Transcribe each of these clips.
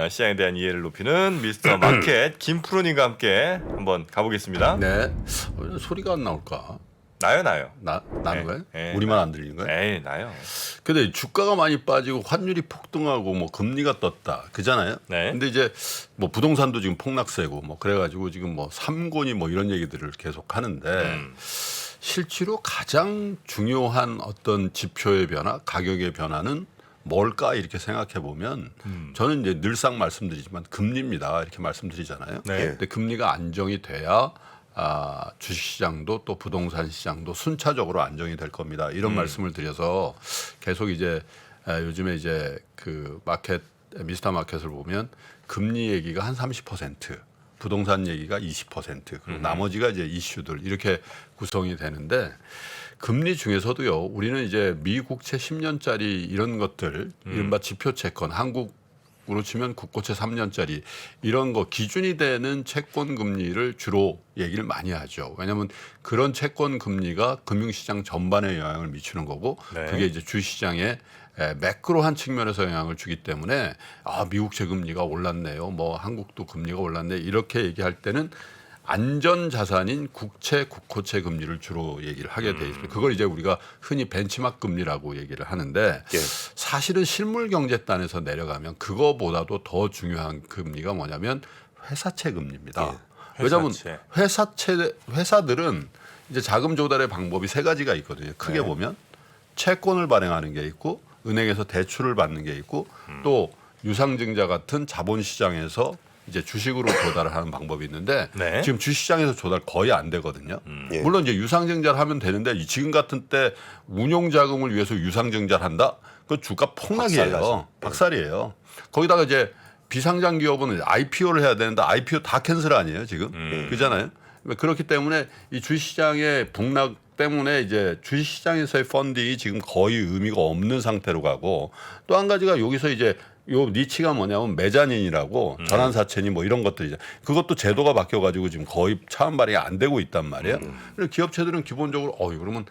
시장에 대한 이해를 높이는 미스터 마켓 김프로님과 함께 한번 가보겠습니다. 네. 소리가 안 나올까? 나요. 나는 네, 거예요? 네, 우리만 안 들리는 거예요? 에이, 나요. 근데 주가가 많이 빠지고 환율이 폭등하고 뭐 금리가 떴다. 그잖아요. 네. 근데 이제 뭐 부동산도 지금 폭락세고 뭐 그래가지고 지금 뭐 삼곤이 뭐 이런 얘기들을 계속 하는데 실제로 가장 중요한 어떤 지표의 변화, 가격의 변화는 뭘까 이렇게 생각해 보면 저는 이제 늘상 말씀드리지만 금리입니다. 이렇게 말씀드리잖아요. 네. 근데 금리가 안정이 돼야 주식시장도 또 부동산 시장도 순차적으로 안정이 될 겁니다. 이런 말씀을 드려서 계속 이제 요즘에 이제 그 마켓 미스터 마켓을 보면 금리 얘기가 한 30%, 부동산 얘기가 20%, 그리고 나머지가 이제 이슈들 이렇게 구성이 되는데 금리 중에서도요. 우리는 이제 미국채 10년짜리 이런 것들 이른바 지표 채권 한국으로 치면 국고채 3년짜리 이런 거 기준이 되는 채권 금리를 주로 얘기를 많이 하죠. 왜냐하면 그런 채권 금리가 금융시장 전반에 영향을 미치는 거고 네. 그게 이제 주시장에 매크로한 측면에서 영향을 주기 때문에 미국채 금리가 올랐네요. 뭐 한국도 금리가 올랐네. 이렇게 얘기할 때는 안전 자산인 국채, 국호채 금리를 주로 얘기를 하게 돼 있습니다. 그걸 이제 우리가 흔히 벤치마크 금리라고 얘기를 하는데 사실은 실물 경제단에서 내려가면 그거보다도 더 중요한 금리가 뭐냐면 회사채 금리입니다. 왜냐하면 회사들은 이제 자금 조달의 방법이 세 가지가 있거든요. 크게 보면 채권을 발행하는 게 있고 은행에서 대출을 받는 게 있고 또 유상증자 같은 자본시장에서 이제 주식으로 조달을 하는 방법이 있는데 네. 지금 주식시장에서 조달 거의 안 되거든요. 물론 이제 유상증자를 하면 되는데 지금 같은 때 운용자금을 위해서 유상증자를 한다? 그 주가 폭락이에요. 박살이에요. 거기다가 이제 비상장 기업은 IPO를 해야 되는데 IPO 다 캔슬 아니에요 지금? 그잖아요. 그렇기 때문에 이 주식시장의 폭락 때문에 이제 주식시장에서의 펀딩이 지금 거의 의미가 없는 상태로 가고 또 한 가지가 여기서 이제 요 니치가 뭐냐면 메자닌이라고 전환사채니 뭐 이런 것들이죠. 그것도 제도가 바뀌어가지고 지금 거의 차원 발행이 안 되고 있단 말이에요. 그래서 기업체들은 기본적으로 그러면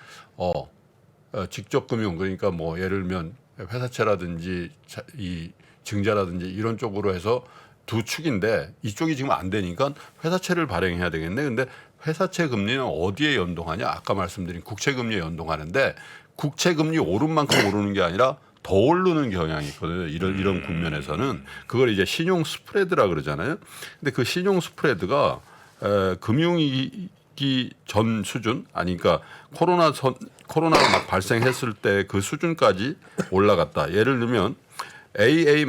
직접 금융 그러니까 뭐 예를 들면 회사채라든지 이 증자라든지 이런 쪽으로 해서 두 축인데 이쪽이 지금 안 되니까 회사채를 발행해야 되겠네. 근데 회사채 금리는 어디에 연동하냐? 아까 말씀드린 국채 금리에 연동하는데 국채 금리 오른 만큼 오르는 게 아니라 더 오르는 경향이 있거든요. 이런 국면에서는 그걸 이제 신용 스프레드라 그러잖아요. 근데 그 신용 스프레드가 금융위기 전 수준 아니 그러니까 코로나가 막 발생했을 때 그 수준까지 올라갔다. 예를 들면 AA-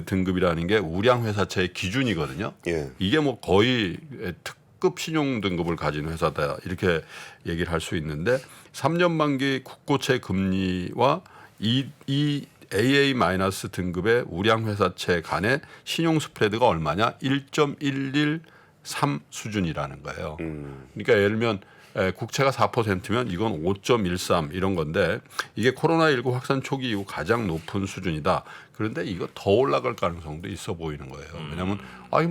등급이라는 게 우량 회사채의 기준이거든요. 이게 뭐 거의 특급 신용 등급을 가진 회사다 이렇게 얘기를 할 수 있는데 3년 만기 국고채 금리와 이 AA- 등급의 우량 회사채 간의 신용 스프레드가 얼마냐? 1.113 수준이라는 거예요. 그러니까 예를 들면 국채가 4%면 이건 5.13 이런 건데 이게 코로나19 확산 초기 이후 가장 높은 수준이다. 그런데 이거 더 올라갈 가능성도 있어 보이는 거예요. 왜냐하면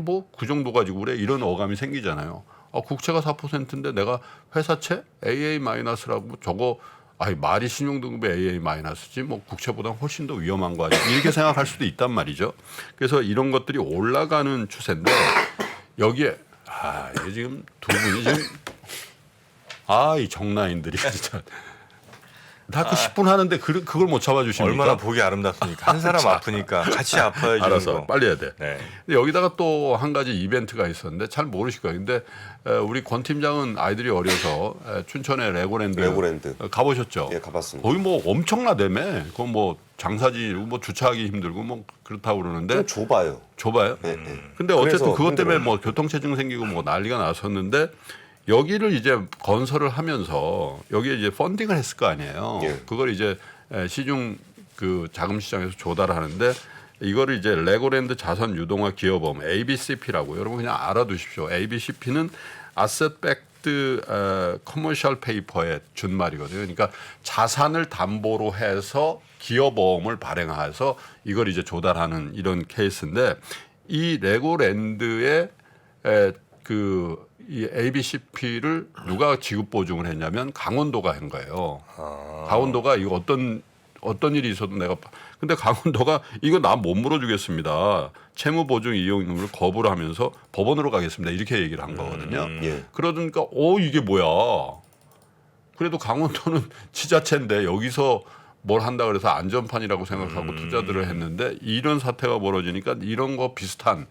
뭐 그 정도 가지고 그래 이런 어감이 생기잖아요. 국채가 4%인데 내가 회사채 AA-라고 저거 말이 신용등급의 AA-지 뭐 국채보다 훨씬 더 위험한 거 아니야 이렇게 생각할 수도 있단 말이죠. 그래서 이런 것들이 올라가는 추세인데 여기에 이게 지금 두 분이 지금 이 정라인들이 진짜 다그 10분 하는데 그걸 못 잡아주십니까? 얼마나 보기 아름답습니까? 한 사람 아프니까 같이 아파야지. 알아서 빨리 해야 돼. 네. 근데 여기다가 또 한 가지 이벤트가 있었는데 잘 모르실 거예요. 근데 우리 권 팀장은 아이들이 어려서 춘천의 레고랜드 가보셨죠? 예, 가봤습니다. 거기 뭐 엄청나다며. 그거 뭐 장사지 뭐 주차하기 힘들고 뭐 그렇다고 그러는데 좀 좁아요. 좁아요? 네. 근데 어쨌든 그래서 그것 때문에 힘들어요. 뭐 교통체증 생기고 뭐 난리가 났었는데 여기를 이제 건설을 하면서 여기에 이제 펀딩을 했을 거 아니에요. 그걸 이제 시중 그 자금 시장에서 조달을 하는데 이거를 이제 레고랜드 자선 유동화 기여보험 ABCP라고 여러분 그냥 알아두십시오. ABCP는 Asset Backed Commercial Paper의 준말이거든요. 그러니까 자산을 담보로 해서 기여보험을 발행해서 이걸 이제 조달하는 이런 케이스인데 이 레고랜드의 이 ABCP를 누가 지급 보증을 했냐면 강원도가 한 거예요. 강원도가 이거 어떤 일이 있어도 내가 근데 강원도가 이거 나 못 물어주겠습니다. 채무 보증 이용 의무를 거부를 하면서 법원으로 가겠습니다. 이렇게 얘기를 한 거거든요. 예. 그러니까 이게 뭐야? 그래도 강원도는 지자체인데 여기서 뭘 한다 그래서 안전판이라고 생각하고 투자들을 했는데 이런 사태가 벌어지니까 이런 거 비슷한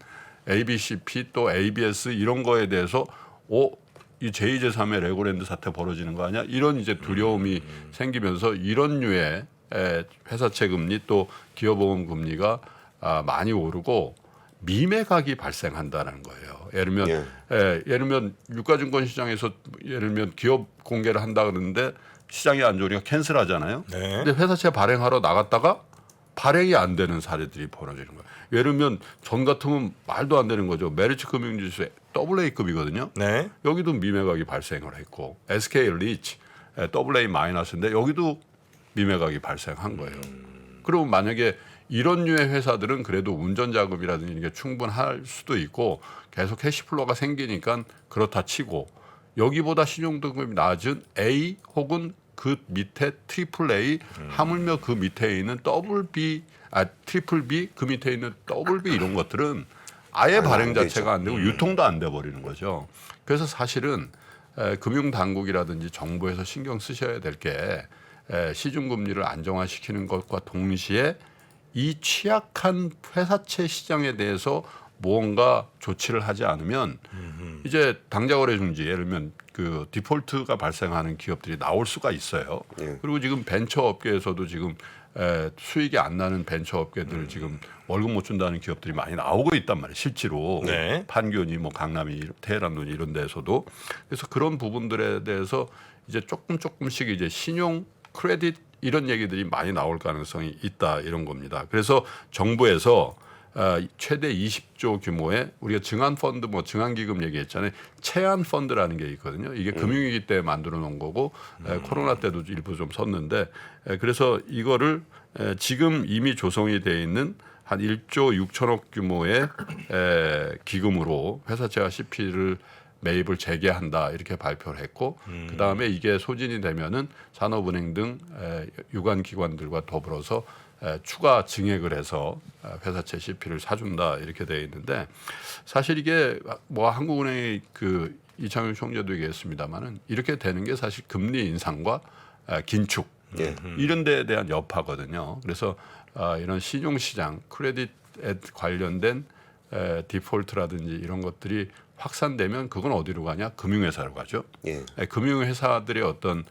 ABCP 또 ABS 이런 거에 대해서 이 제2, 제3의 레고랜드 사태 벌어지는 거 아니야? 이런 이제 두려움이 생기면서 이런 류의 회사채 금리 또 기업보험 금리가 많이 오르고 미매각이 발생한다는 거예요. 예를 들면 예를 들면 유가증권 시장에서 예를 들면 기업 공개를 한다 그러는데 시장이 안 좋으니까 캔슬하잖아요. 네. 근데 회사채 발행하러 나갔다가 발행이 안 되는 사례들이 벌어지는 거예요. 예를 들면 전 같으면 말도 안 되는 거죠. 메리츠 금융지수 AA급이거든요. 네. 여기도 미매각이 발생을 했고 SK 리치 AA 마이너스인데 여기도 미매각이 발생한 거예요. 그러면 만약에 이런 류의 회사들은 그래도 운전자금이라든지 이게 충분할 수도 있고 계속 캐시플로가 생기니까 그렇다 치고 여기보다 신용등급이 낮은 A 혹은 그 밑에 트리플 A 하물며 그 밑에 있는 트리플 B 그 밑에 있는 더블 B 이런 것들은 아예 발행 자체가 안 되고 유통도 안 돼 버리는 거죠. 그래서 사실은 금융 당국이라든지 정부에서 신경 쓰셔야 될 게 시중 금리를 안정화시키는 것과 동시에 이 취약한 회사채 시장에 대해서 무언가 조치를 하지 않으면 이제 당좌거래 중지 예를 들면 그 디폴트가 발생하는 기업들이 나올 수가 있어요. 그리고 지금 벤처 업계에서도 지금 수익이 안 나는 벤처 업계들 지금 월급 못 준다는 기업들이 많이 나오고 있단 말이에요. 실제로 네. 판교니 뭐 강남이 테헤란이 이런 데서도 그래서 그런 부분들에 대해서 이제 조금씩 이제 신용 크레딧 이런 얘기들이 많이 나올 가능성이 있다 이런 겁니다. 그래서 정부에서 최대 20조 규모의 우리가 증안펀드 뭐 증안기금 얘기했잖아요. 채안펀드라는 게 있거든요. 이게 금융위기 때 만들어 놓은 거고 코로나 때도 일부 좀 섰는데 그래서 이거를 지금 이미 조성이 돼 있는 한 1조 6천억 규모의 기금으로 회사채와 CP를 매입을 재개한다 이렇게 발표를 했고 그다음에 이게 소진이 되면은 산업은행 등 유관 기관들과 더불어서 추가 증액을 해서 회사채 CP를 사준다 이렇게 되어 있는데 사실 이게 뭐 한국은행의 그 이창용 총재도 얘기했습니다마는 이렇게 되는 게 사실 금리 인상과 긴축 이런 데에 대한 여파거든요. 그래서 이런 신용시장 크레딧에 관련된 디폴트라든지 이런 것들이 확산되면 그건 어디로 가냐? 금융회사로 가죠. 금융회사들의 어떤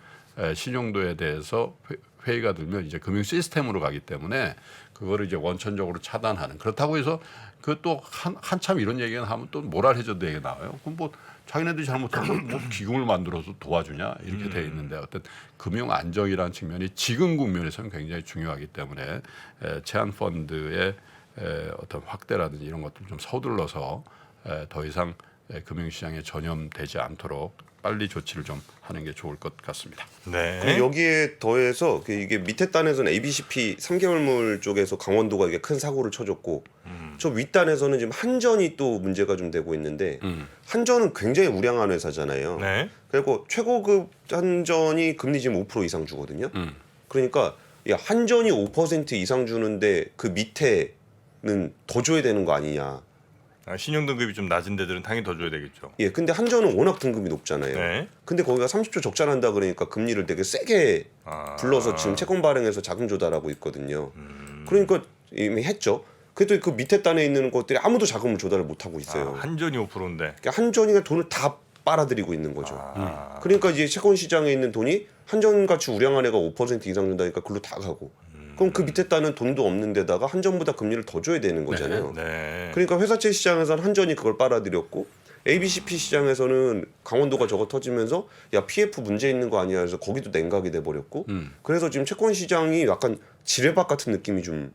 신용도에 대해서 회의가 들면 이제 금융 시스템으로 가기 때문에 그거를 이제 원천적으로 차단하는 그렇다고 해서 그 또 한참 이런 얘기가 하면 또 모랄 해저드 얘기가 나와요. 그럼 뭐 자기네들이 잘못하면 뭐 기금을 만들어서 도와주냐 이렇게 돼 있는데 어떤 금융 안정이라는 측면이 지금 국면에서는 굉장히 중요하기 때문에 채안 펀드의 어떤 확대라든지 이런 것들 좀 서둘러서 더 이상 금융시장에 전염되지 않도록 빨리 조치를 좀 하는 게 좋을 것 같습니다. 네. 그리고 여기에 더해서 이게 밑에 단에서는 ABCP 3개월물 쪽에서 강원도가 이게 큰 사고를 쳐줬고 저 윗단에서는 지금 한전이 또 문제가 좀 되고 있는데 한전은 굉장히 우량한 회사잖아요. 네. 그리고 최고급 한전이 금리 지금 5% 이상 주거든요. 그러니까 야, 한전이 5% 이상 주는데 그 밑에는 더 줘야 되는 거 아니냐. 신용 등급이 좀 낮은 데들은 당연히 더 줘야 되겠죠. 예, 근데 한전은 워낙 등급이 높잖아요. 네. 근데 거기가 30조 적자난다 그러니까 금리를 되게 세게 불러서 지금 채권 발행해서 자금 조달하고 있거든요. 그러니까 이미 했죠. 그래도 그 밑에 단에 있는 것들이 아무도 자금을 조달을 못 하고 있어요. 한전이 5%인데. 그러니까 한전이가 돈을 다 빨아들이고 있는 거죠. 그러니까 이제 채권 시장에 있는 돈이 한전같이 우량한 애가 5% 이상 준다니까 글로 다 가고. 그럼 그 밑에 단은 돈도 없는 데다가 한전보다 금리를 더 줘야 되는 거잖아요. 네. 그러니까 회사채 시장에서는 한전이 그걸 빨아들였고 ABCP 시장에서는 강원도가 저거 터지면서 야 PF 문제 있는 거 아니야 그래서 거기도 냉각이 돼버렸고 그래서 지금 채권 시장이 약간 지뢰밭 같은 느낌이 좀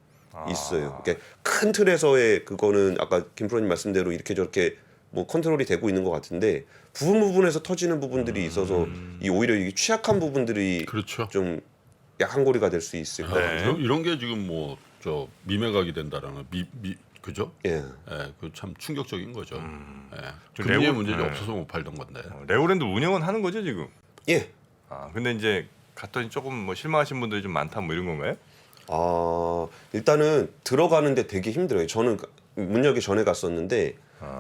있어요. 그러니까 큰 틀에서의 그거는 아까 김 프로님 말씀대로 이렇게 저렇게 뭐 컨트롤이 되고 있는 것 같은데 부분에서 터지는 부분들이 있어서 이 오히려 이게 취약한 부분들이 그렇죠. 좀 약한고리가 될 수 있을 것 같아요. 네. 이런 게 지금 뭐 저 미매각이 된다라는 그죠? 예. 그 참 충격적인 거죠. 저 금리의 레고- 문제지 네. 없어서 못 팔던 건데. 레고랜드 운영은 하는 거죠 지금? 예. 근데 이제 갔더니 조금 뭐 실망하신 분들이 좀 많다 뭐 이런 건가요? 일단은 들어가는데 되게 힘들어요. 저는 문 열기 전에 갔었는데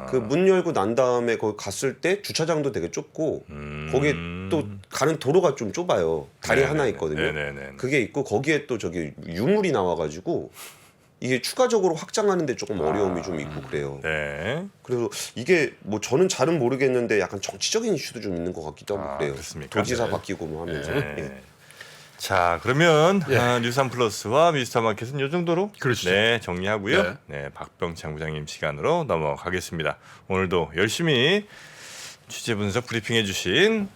그 문 열고 난 다음에 거기 갔을 때 주차장도 되게 좁고 거기에 또 가는 도로가 좀 좁아요. 다리 네네네. 하나 있거든요. 네네네. 그게 있고 거기에 또 저기 유물이 나와가지고 이게 추가적으로 확장하는데 조금 어려움이 좀 있고 그래요. 네. 그래서 이게 뭐 저는 잘은 모르겠는데 약간 정치적인 이슈도 좀 있는 것 같기도 하고 그래요. 그렇습니까? 도지사 네. 바뀌고 뭐 하면서. 네. 예. 자, 그러면 뉴스한 플러스와 미스터 마켓은 이 정도로 그러시죠. 네, 정리하고요. 네. 네, 박병창 부장님 시간으로 넘어가겠습니다. 오늘도 열심히 취재 분석 브리핑해 주신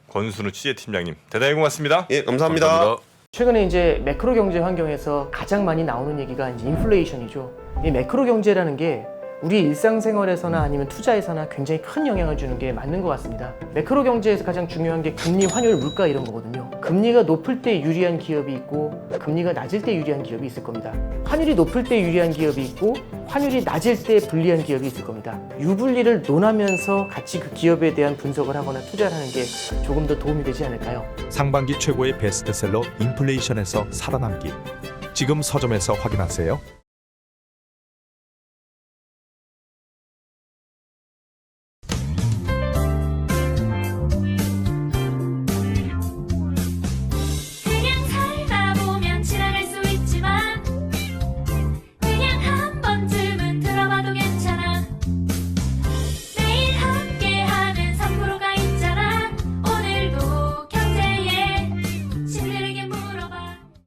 권순우 취재팀장님 대단히 고맙습니다. 예, 감사합니다. 감사합니다. 최근에 이제 매크로 경제 환경에서 가장 많이 나오는 얘기가 이제 인플레이션이죠. 이 매크로 경제라는 게 우리 일상생활에서나 아니면 투자에서나 굉장히 큰 영향을 주는 게 맞는 것 같습니다. 매크로 경제에서 가장 중요한 게 금리, 환율, 물가 이런 거거든요. 금리가 높을 때 유리한 기업이 있고 금리가 낮을 때 유리한 기업이 있을 겁니다. 환율이 높을 때 유리한 기업이 있고 환율이 낮을 때 불리한 기업이 있을 겁니다. 유불리를 논하면서 같이 그 기업에 대한 분석을 하거나 투자를 하는 게 조금 더 도움이 되지 않을까요? 상반기 최고의 베스트셀러 인플레이션에서 살아남기. 지금 서점에서 확인하세요.